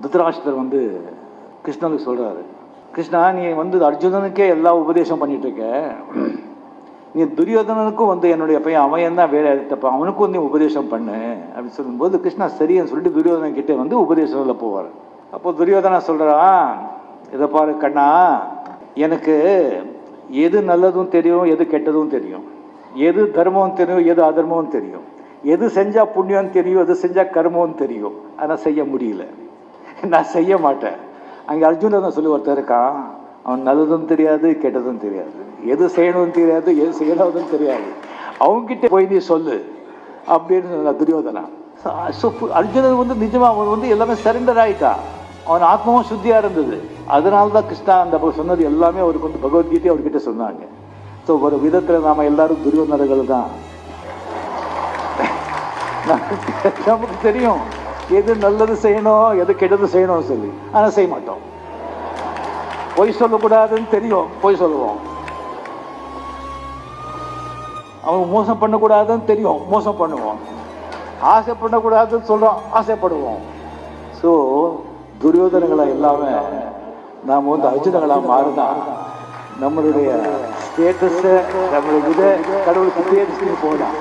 திருதராஷ்டிரர் வந்து கிருஷ்ணனுக்கு சொல்கிறாரு, கிருஷ்ணா நீ வந்து அர்ஜுனனுக்கே எல்லா உபதேசம் பண்ணிட்டு இருக்க, நீ துரியோதனனுக்கும் வந்து என்னுடைய பையன் அவன் தான் வேலை எடுத்தப்ப அவனுக்கும் நீ உபதேசம் பண்ணு அப்படின்னு சொல்லும்போது கிருஷ்ணா சரின்னு சொல்லிட்டு துரியோதனன் கிட்டே வந்து உபதேசத்தில் போவார். அப்போ துரியோதனா சொல்கிறான், இதை பாரு கண்ணா, எனக்கு எது நல்லதும் தெரியும், எது கெட்டதும் தெரியும், எது தர்மம் தெரியும், எது அதர்மம் தெரியும், எது செஞ்சால் புண்ணியம் தெரியும், எது செஞ்சால் கர்மம் தெரியும். ஆனால் செய்ய முடியல, நான் செய்ய மாட்டேன். அங்கே அர்ஜுனன் சொல்லி ஒருத்தர் இருக்கான், அவன் நல்லதும் தெரியாது கெட்டதும் தெரியாது, எது செய்யணும்னு தெரியாது எது செய்யறதும் தெரியாது, அவங்ககிட்ட போய் நீ சொல்லு அப்படின்னு துரியோதனா. அர்ஜுனன் வந்து நிஜமாக அவன் வந்து எல்லாமே சரண்டர் ஆகிட்டான், அவன் ஆத்மாவும் சுத்தியாக இருந்தது. அதனால தான் கிருஷ்ணா அந்த சொன்னது எல்லாமே அவருக்கு வந்து பகவத்கீதை அவர்கிட்ட சொன்னாங்க. ஸோ ஒரு விதத்தில் நாம் எல்லாரும் துரியோதனர்கள் தான். நமக்கு தெரியும் எது நல்லது செய்யணும் எது கெட்டது செய்யணும்னு சொல்லி, ஆனால் செய்ய மாட்டோம். பொய் சொல்லக்கூடாதுன்னு தெரியும், பொய் சொல்லுவோம். அவன் மோசம் பண்ணக்கூடாதுன்னு தெரியும், மோசம் பண்ணுவோம். ஆசை பண்ணக்கூடாதுன்னு சொல்கிறோம், ஆசைப்படுவோம். ஸோ துரியோதனங்களை எல்லாமே நாம் வந்து அர்ஜுனங்களாக மாறுனா நம்மளுடைய ஸ்டேட்டஸை நம்மளுடைய இதை கடவுளுக்கு தேடி போகலாம்.